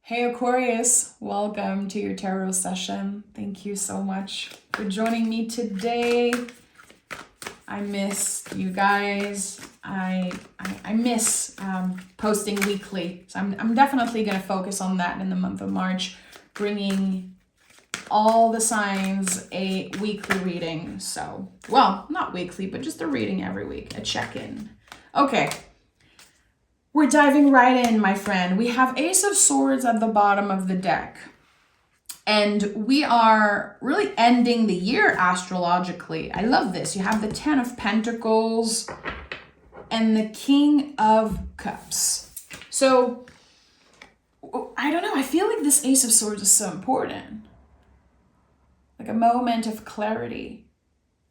Hey Aquarius, welcome to your tarot session. Thank you so much for joining me today. I miss you guys. I miss posting weekly. So I'm definitely going to focus on that in the month of March, bringing all the signs a weekly reading. So, well, not weekly, but just a reading every week, a check-in. Okay. We're diving right in, my friend. We have Ace of Swords at the bottom of the deck. And we are really ending the year astrologically. I love this. You have the Ten of Pentacles and the King of Cups. So, I don't know. I feel like this Ace of Swords is so important. Like a moment of clarity.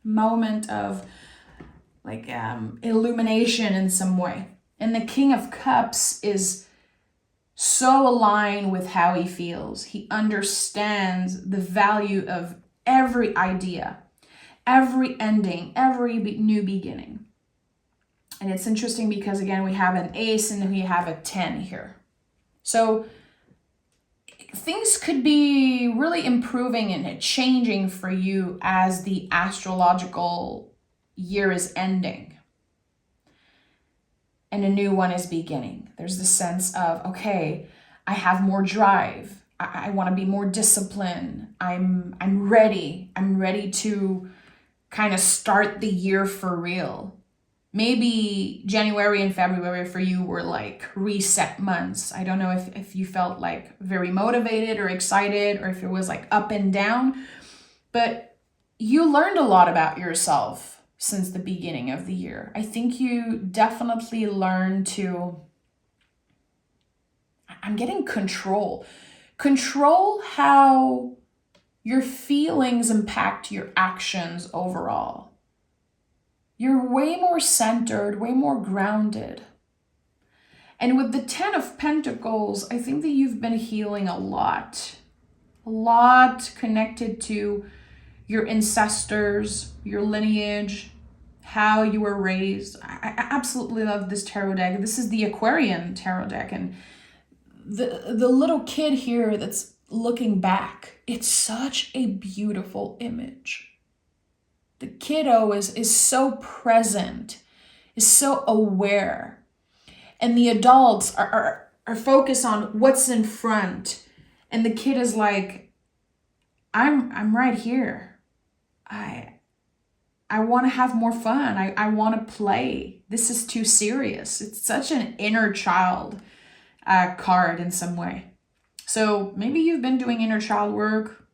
Moment of like illumination in some way. And the King of Cups is so aligned with how he feels. He understands the value of every idea, every ending, every new beginning. And it's interesting because, again, we have an ace and we have a 10 here. So things could be really improving and changing for you as the astrological year is ending. And a new one is beginning. There's the sense of, okay, I have more drive. I want to be more disciplined. I'm ready. I'm ready to kind of start the year for real. Maybe January and February for you were like reset months. I don't know if you felt like very motivated or excited, or if it was like up and down, but you learned a lot about yourself since the beginning of the year. I think you definitely learn to, I'm getting control. Control how your feelings impact your actions overall. You're way more centered, way more grounded. And with the Ten of Pentacles, I think that you've been healing a lot connected to your ancestors, your lineage, how you were raised. I absolutely love this tarot deck. This is the Aquarian tarot deck. And the little kid here that's looking back, it's such a beautiful image. The kiddo is so present, is so aware. And the adults are focused on what's in front. And the kid is like, I'm right here. I want to have more fun. I want to play. This is too serious. It's such an inner child card in some way. So maybe you've been doing inner child work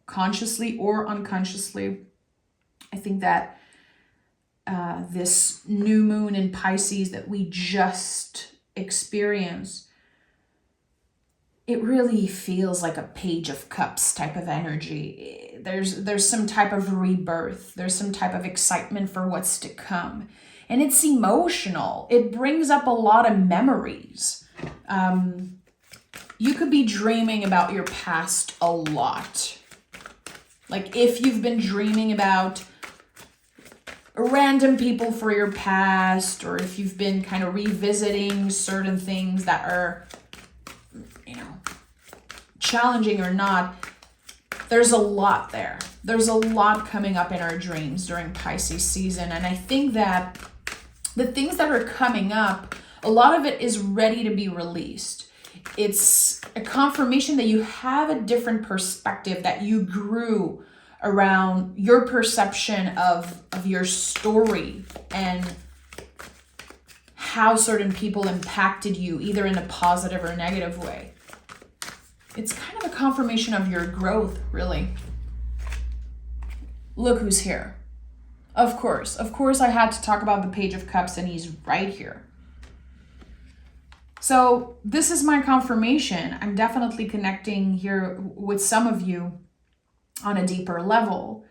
consciously or unconsciously. I think that this new moon in Pisces that we just experienced, it really feels like a Page of Cups type of energy. There's some type of rebirth. There's some type of excitement for what's to come. And it's emotional. It brings up a lot of memories. You could be dreaming about your past a lot. Like if you've been dreaming about random people for your past, or if you've been kind of revisiting certain things that are, challenging or not, there's a lot there. There's a lot coming up in our dreams during Pisces season. And I think that the things that are coming up, a lot of it is ready to be released. It's a confirmation that you have a different perspective, that you grew around your perception of your story and how certain people impacted you, either in a positive or negative way. It's kind of a confirmation of your growth, really. Look who's here. Of course I had to talk about the Page of Cups, and he's right here. So this is my confirmation. I'm definitely connecting here with some of you on a deeper level.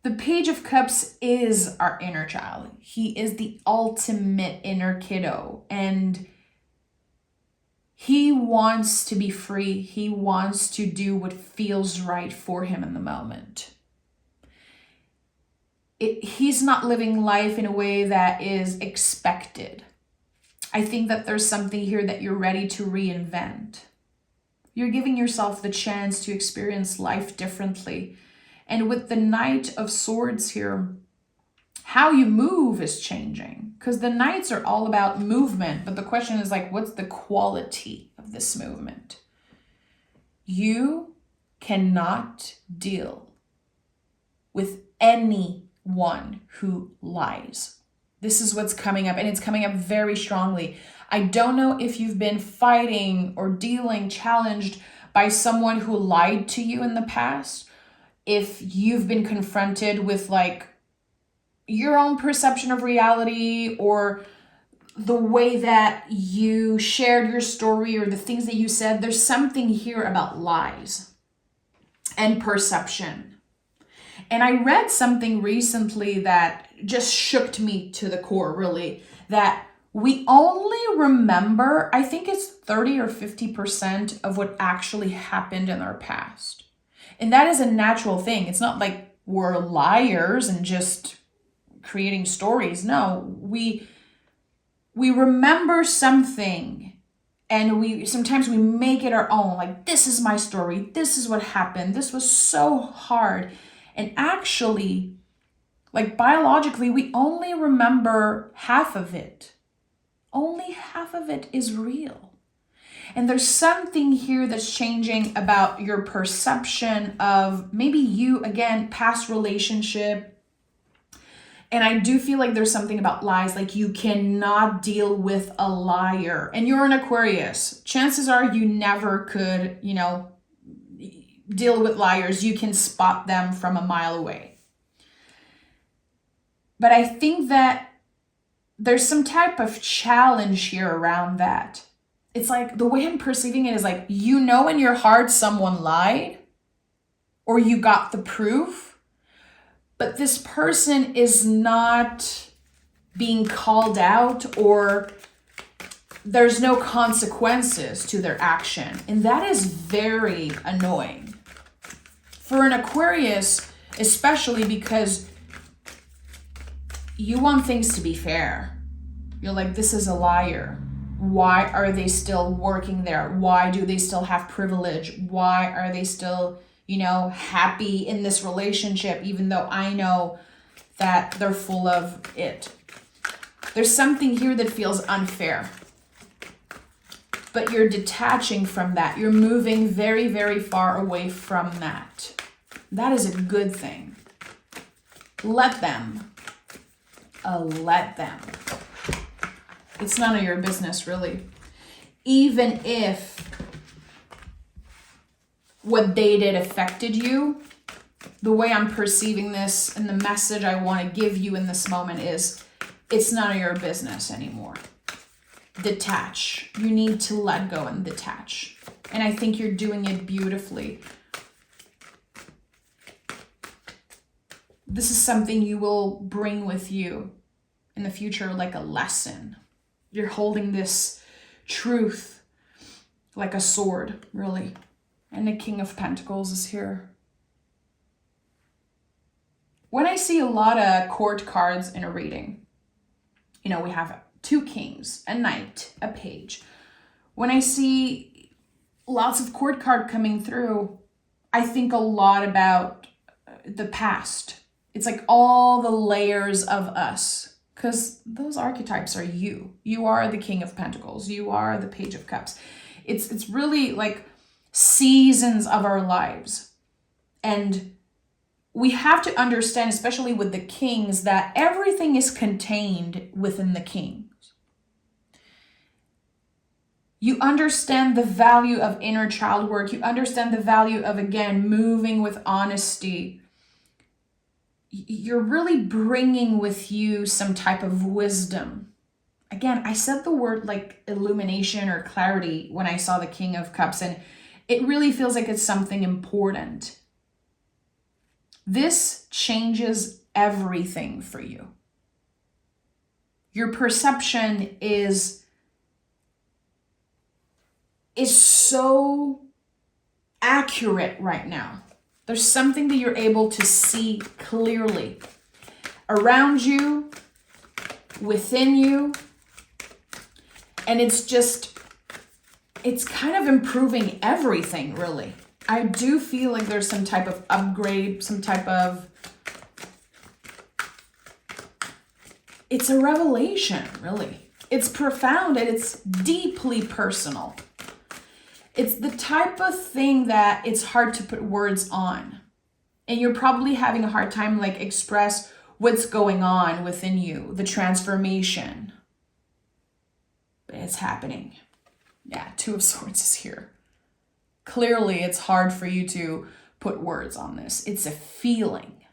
The Page of Cups is our inner child. He is the ultimate inner kiddo, and he wants to be free. He wants to do what feels right for him in the moment. He's not living life in a way that is expected. I think that there's something here that you're ready to reinvent. You're giving yourself the chance to experience life differently. And with the Knight of Swords here, how you move is changing, because the Knights are all about movement. But the question is like, what's the quality of this movement? You cannot deal with anyone who lies. This is what's coming up, and it's coming up very strongly. I don't know if you've been fighting or dealing, challenged by someone who lied to you in the past. If you've been confronted with like your own perception of reality, or the way that you shared your story, or the things that you said, there's something here about lies and perception. And I read something recently that just shook me to the core, really, that we only remember, I think it's 30 or 50% of what actually happened in our past. And that is a natural thing. It's not like we're liars and just creating stories. No, we remember something, and sometimes we make it our own. Like, this is my story. This is what happened. This was so hard. And actually, like biologically, we only remember half of it. Only half of it is real. And there's something here that's changing about your perception of maybe you, again, past relationship. And I do feel like there's something about lies, like you cannot deal with a liar. And you're an Aquarius. Chances are you never could, deal with liars. You can spot them from a mile away. But I think that there's some type of challenge here around that. It's like, the way I'm perceiving it is like, in your heart someone lied, or you got the proof, but this person is not being called out, or there's no consequences to their action. And that is very annoying. For an Aquarius, especially, because you want things to be fair. You're like, this is a liar. Why are they still working there? Why do they still have privilege? Why are they still, happy in this relationship, even though I know that they're full of it? There's something here that feels unfair. But you're detaching from that. You're moving very, very far away from that. That is a good thing. Let them. Let them. It's none of your business, really. Even if what they did affected you, the way I'm perceiving this and the message I want to give you in this moment is, it's none of your business anymore. Detach. You need to let go and detach. And I think you're doing it beautifully. This is something you will bring with you in the future, like a lesson. You're holding this truth like a sword, really. And the King of Pentacles is here. When I see a lot of court cards in a reading, we have 2 kings, a knight, a page. When I see lots of court card coming through, I think a lot about the past. It's like all the layers of us, because those archetypes are you. You are the King of Pentacles. You are the Page of Cups. It's really like seasons of our lives. And we have to understand, especially with the kings, that everything is contained within the kings. You understand the value of inner child work. You understand the value of, again, moving with honesty. You're really bringing with you some type of wisdom. Again, I said the word like illumination or clarity when I saw the King of Cups, and it really feels like it's something important. This changes everything for you. Your perception is so accurate right now. There's something that you're able to see clearly around you, within you, and it's it's kind of improving everything, really. I do feel like there's some type of upgrade, some type of, it's a revelation, really. It's profound and it's deeply personal. It's the type of thing that it's hard to put words on. And you're probably having a hard time like express what's going on within you, the transformation. But it's happening. Yeah, Two of Swords is here. Clearly, it's hard for you to put words on this. It's a feeling.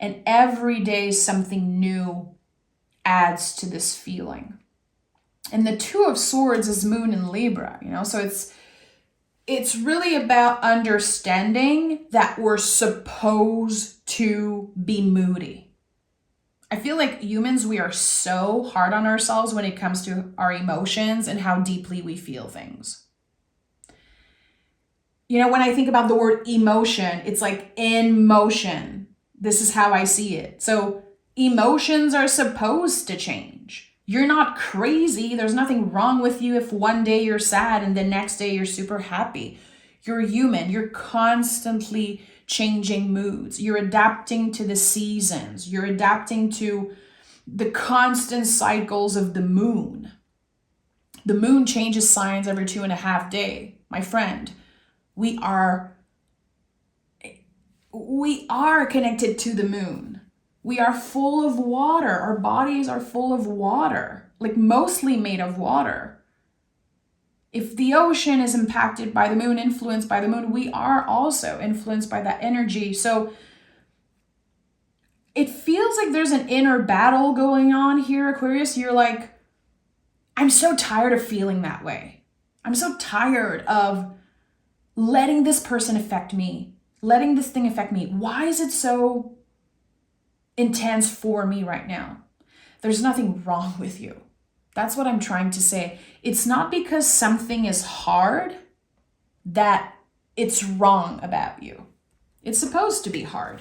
And every day something new adds to this feeling. And the Two of Swords is Moon in Libra, you know, so it's really about understanding that we're supposed to be moody. I feel like humans, we are so hard on ourselves when it comes to our emotions and how deeply we feel things. You know, when I think about the word emotion, it's like in motion. This is how I see it. So emotions are supposed to change. You're not crazy. There's nothing wrong with you if one day you're sad and the next day you're super happy. You're human. You're constantly changing moods. You're adapting to the seasons. You're adapting to the constant cycles of the moon. The moon changes signs every 2.5 days. My friend, we are connected to the moon. We are full of water. Our bodies are full of water, like mostly made of water. If the ocean is impacted by the moon, influenced by the moon, we are also influenced by that energy. So it feels like there's an inner battle going on here, Aquarius. You're like, I'm so tired of feeling that way. I'm so tired of letting this person affect me, letting this thing affect me. Why is it so intense for me right now? There's nothing wrong with you. That's what I'm trying to say. It's not because something is hard that it's wrong about you. It's supposed to be hard.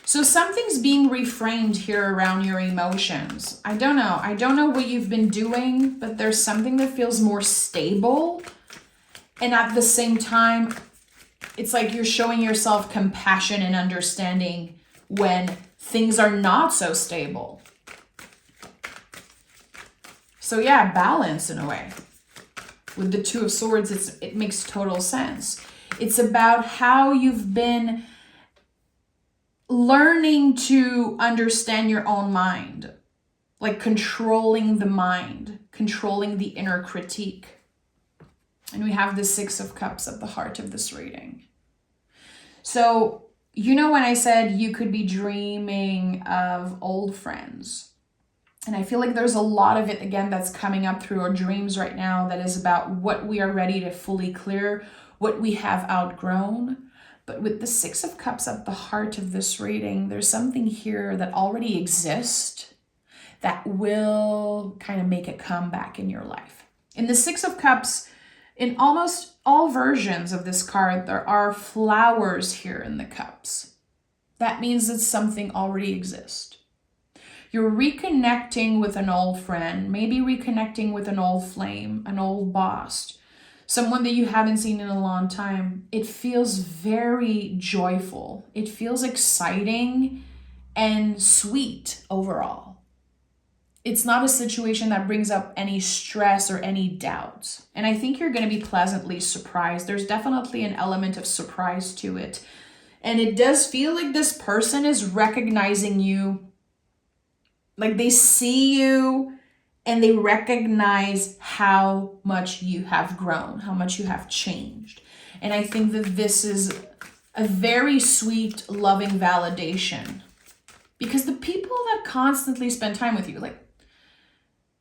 So something's being reframed here around your emotions. I don't know. I don't know what you've been doing, but there's something that feels more stable. And at the same time, it's like you're showing yourself compassion and understanding when things are not so stable. So yeah, balance in a way. With the Two of Swords, it makes total sense. It's about how you've been learning to understand your own mind, like controlling the mind, controlling the inner critique. And we have the Six of Cups at the heart of this reading. So, you know, when I said you could be dreaming of old friends, and I feel like there's a lot of it, again, that's coming up through our dreams right now that is about what we are ready to fully clear, what we have outgrown. But with the Six of Cups at the heart of this reading, there's something here that already exists that will kind of make a comeback in your life. In the Six of Cups, in almost all versions of this card, there are flowers here in the cups. That means that something already exists. You're reconnecting with an old friend, maybe reconnecting with an old flame, an old boss, someone that you haven't seen in a long time. It feels very joyful. It feels exciting and sweet overall. It's not a situation that brings up any stress or any doubts. And I think you're going to be pleasantly surprised. There's definitely an element of surprise to it. And it does feel like this person is recognizing you. Like they see you and they recognize how much you have grown, how much you have changed. And I think that this is a very sweet, loving validation. Because the people that constantly spend time with you, like,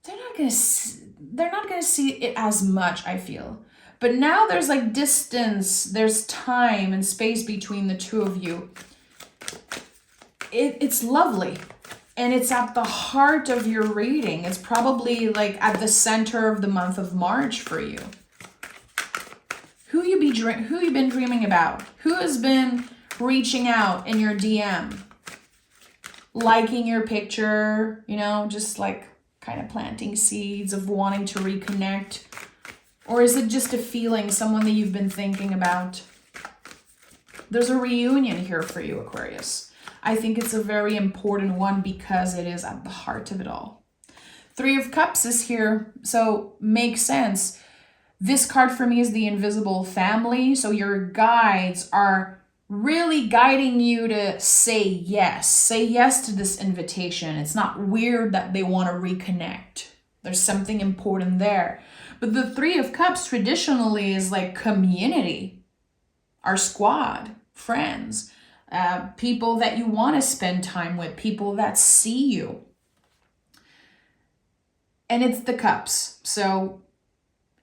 they're not gonna see it as much, I feel. But now there's like distance, there's time and space between the two of you. It's lovely. And it's at the heart of your reading. It's probably like at the center of the month of March for you. Who you been dreaming about? Who has been reaching out in your DM? Liking your picture, you know, just like kind of planting seeds of wanting to reconnect? Or is it just a feeling, someone that you've been thinking about? There's a reunion here for you, Aquarius. I think it's a very important one because it is at the heart of it all. 3 of Cups is here, so makes sense. This card for me is the invisible family. So your guides are really guiding you to say yes. Say yes to this invitation. It's not weird that they want to reconnect. There's something important there. But the 3 of Cups traditionally is like community, our squad, friends, people that you want to spend time with, people that see you. And it's the Cups. So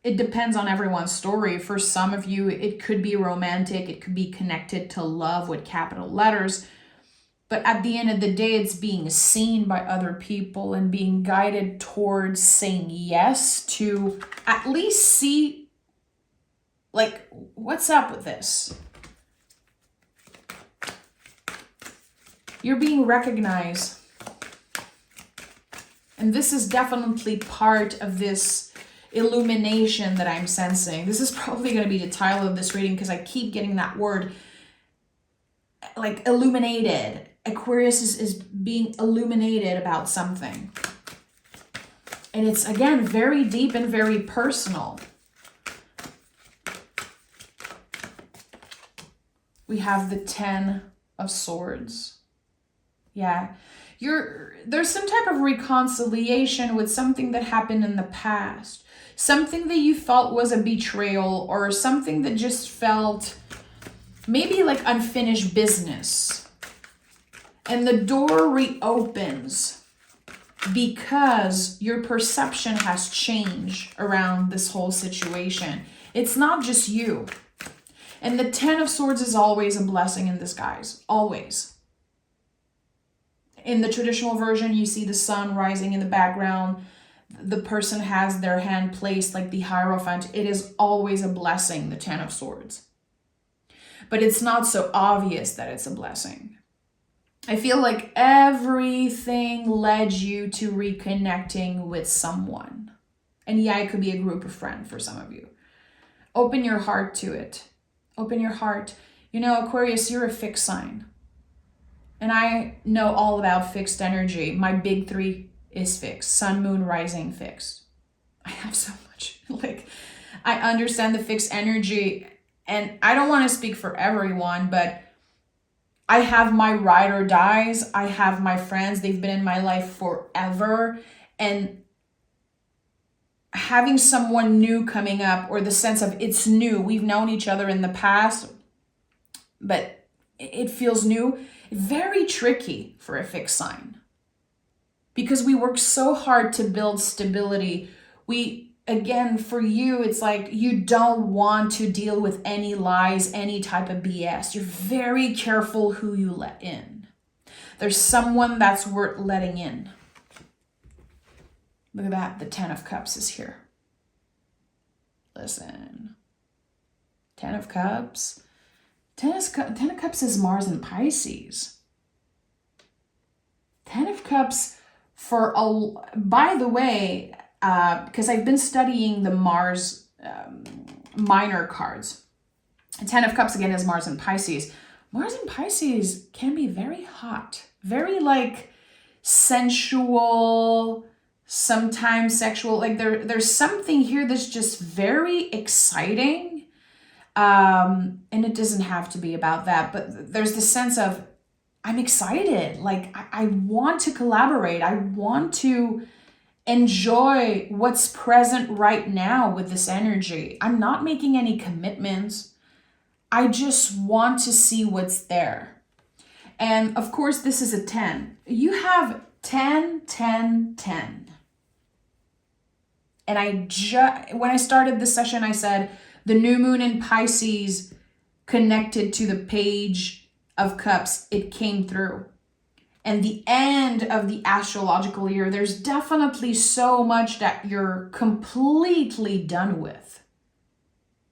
it depends on everyone's story. For some of you, it could be romantic. It could be connected to love with capital letters. But at the end of the day, it's being seen by other people and being guided towards saying yes to at least see, like, what's up with this? You're being recognized. And this is definitely part of this illumination that I'm sensing. This is probably going to be the title of this reading because I keep getting that word, like illuminated. Aquarius is being illuminated about something. And it's, again, very deep and very personal. We have the 10 of Swords. Yeah. There's some type of reconciliation with something that happened in the past. Something that you felt was a betrayal or something that just felt maybe like unfinished business. And the door reopens because your perception has changed around this whole situation. It's not just you. And the 10 of Swords is always a blessing in disguise. Always. In the traditional version, you see the sun rising in the background. The person has their hand placed like the Hierophant. It is always a blessing, the 10 of Swords. But it's not so obvious that it's a blessing. I feel like everything led you to reconnecting with someone. And yeah, it could be a group of friends for some of you. Open your heart to it. Open your heart. You know, Aquarius, you're a fixed sign. And I know all about fixed energy. My big 3 is fixed. Sun, moon, rising, fixed. I have so much. Like, I understand the fixed energy. And I don't want to speak for everyone, but I have my ride or dies. I have my friends. They've been in my life forever. And having someone new coming up, or the sense of it's new. We've known each other in the past, but it feels new. Very tricky for a fixed sign because we work so hard to build stability. Again, for you, it's like you don't want to deal with any lies, any type of BS. You're very careful who you let in. There's someone that's worth letting in. Look at that. The 10 of Cups is here. Listen. 10 of Cups. 10 of Cups is Mars and Pisces. 10 of Cups by the way, because I've been studying the Mars minor cards. 10 of Cups again is Mars and Pisces. Mars and Pisces can be very hot, very like sensual, sometimes sexual. Like there's something here that's just very exciting. And it doesn't have to be about that, but there's the sense of I'm excited. Like I want to collaborate. I want to enjoy what's present right now with this energy. I'm not making any commitments. I just want to see what's there. And of course, this is a 10. You have 10, 10, 10. And when I started this session, I said the new moon in Pisces connected to the Page of Cups. It came through. And the end of the astrological year, there's definitely so much that you're completely done with.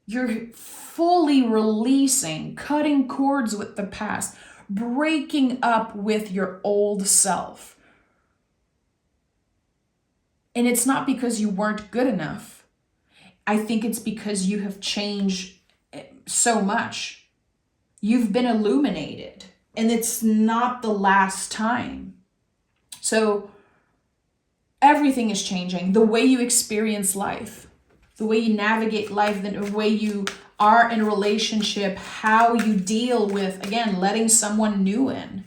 You're fully releasing, cutting cords with the past, breaking up with your old self. And it's not because you weren't good enough. I think it's because you have changed so much. You've been illuminated, and it's not the last time. So everything is changing. The way you experience life, the way you navigate life, the way you are in a relationship, how you deal with, again, letting someone new in.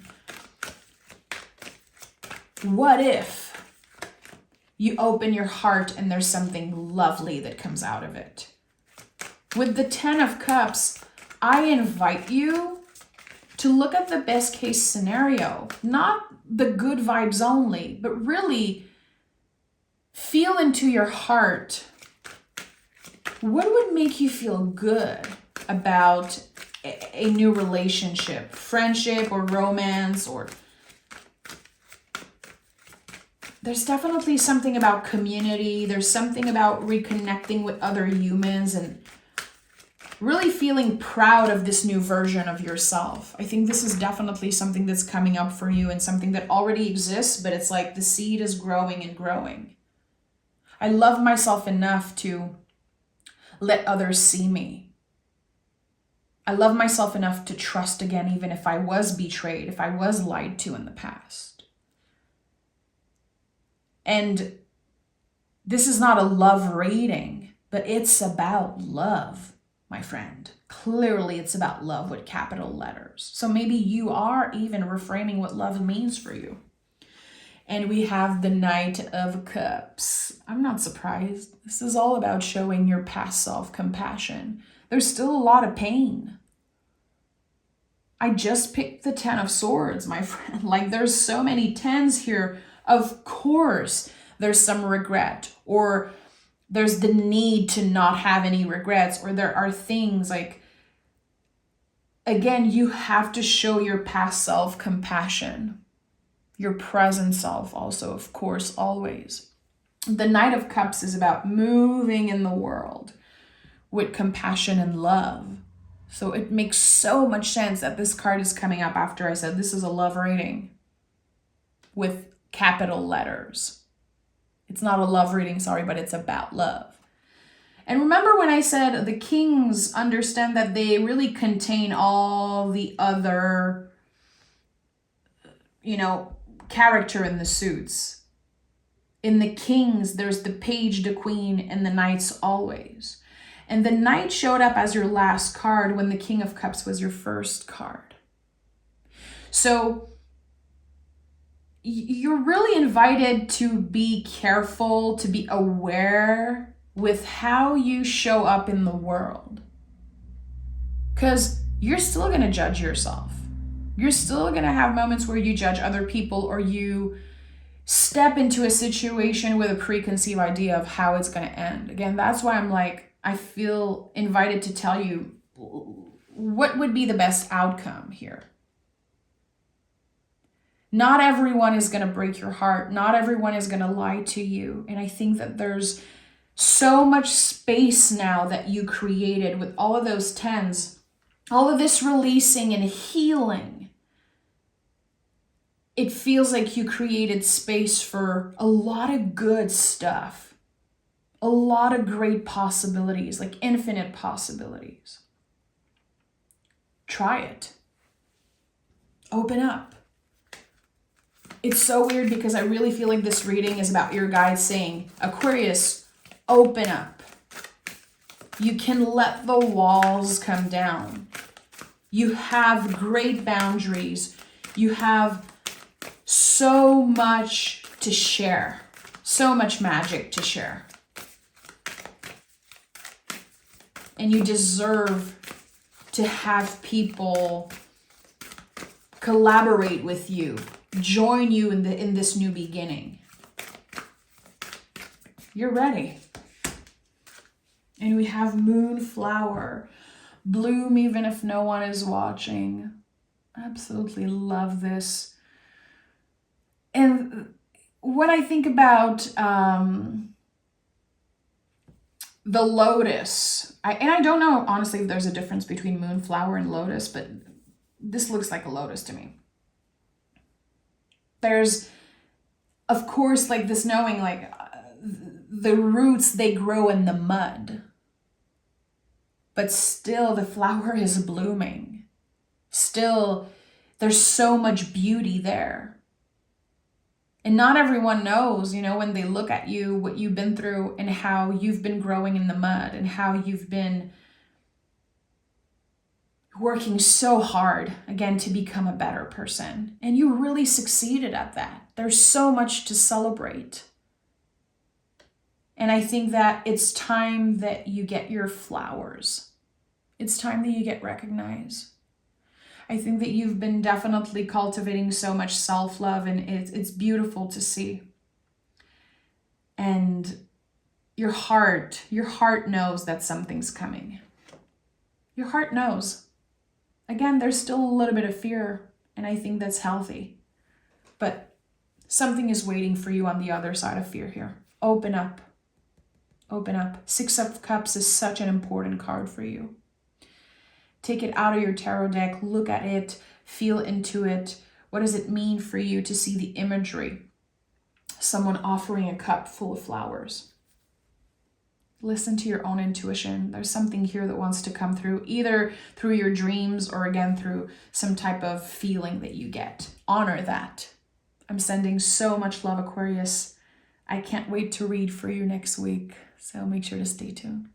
What if you open your heart and there's something lovely that comes out of it? With the 10 of Cups, I invite you to look at the best case scenario, not the good vibes only, but really feel into your heart. What would make you feel good about a new relationship, friendship or romance? Or there's definitely something about community. There's something about reconnecting with other humans and really feeling proud of this new version of yourself. I think this is definitely something that's coming up for you and something that already exists, but it's like the seed is growing and growing. I love myself enough to let others see me. I love myself enough to trust again, even if I was betrayed, if I was lied to in the past. And this is not a love reading, but it's about love, my friend. Clearly, it's about love with capital letters. So maybe you are even reframing what love means for you. And we have the Knight of Cups. I'm not surprised. This is all about showing your past self compassion. There's still a lot of pain. I just picked the 10 of Swords, my friend. Like, there's so many 10s here. Of course, there's some regret, or there's the need to not have any regrets, or there are things like, again, you have to show your past self compassion. Your present self also, of course, always. The Knight of Cups is about moving in the world with compassion and love. So it makes so much sense that this card is coming up after I said this is a love reading with capital letters. It's not a love reading, sorry, but it's about love. And remember when I said the kings understand that they really contain all the other, character in the suits. In the kings, there's the page, the queen, and the knights always. And the knight showed up as your last card when the King of Cups was your first card. So you're really invited to be careful, to be aware with how you show up in the world. Because you're still going to judge yourself. You're still going to have moments where you judge other people, or you step into a situation with a preconceived idea of how it's going to end. Again, that's why I'm like, I feel invited to tell you what would be the best outcome here. Not everyone is going to break your heart. Not everyone is going to lie to you. And I think that there's so much space now that you created with all of those 10s, all of this releasing and healing. It feels like you created space for a lot of good stuff, a lot of great possibilities, like infinite possibilities. Try it. Open up. It's so weird because I really feel like this reading is about your guides saying, Aquarius, open up. You can let the walls come down. You have great boundaries. You have so much to share, so much magic to share. And you deserve to have people collaborate with you, join you in this new beginning. You're ready. And we have Moonflower, bloom even if no one is watching. Absolutely love this. And when I think about the lotus, I don't know, honestly, if there's a difference between moonflower and lotus, but this looks like a lotus to me. There's, of course, like this knowing, like the roots, they grow in the mud. But still the flower is blooming. Still, there's so much beauty there. And not everyone knows, when they look at you, what you've been through and how you've been growing in the mud and how you've been working so hard, again, to become a better person. And you really succeeded at that. There's so much to celebrate. And I think that it's time that you get your flowers. It's time that you get recognized. I think that you've been definitely cultivating so much self-love, and it's beautiful to see. And your heart knows that something's coming. Your heart knows. Again, there's still a little bit of fear, and I think that's healthy. But something is waiting for you on the other side of fear here. Open up. Open up. Six of Cups is such an important card for you. Take it out of your tarot deck, look at it, feel into it. What does it mean for you to see the imagery? Someone offering a cup full of flowers. Listen to your own intuition. There's something here that wants to come through, either through your dreams or again through some type of feeling that you get. Honor that. I'm sending so much love, Aquarius. I can't wait to read for you next week, so make sure to stay tuned.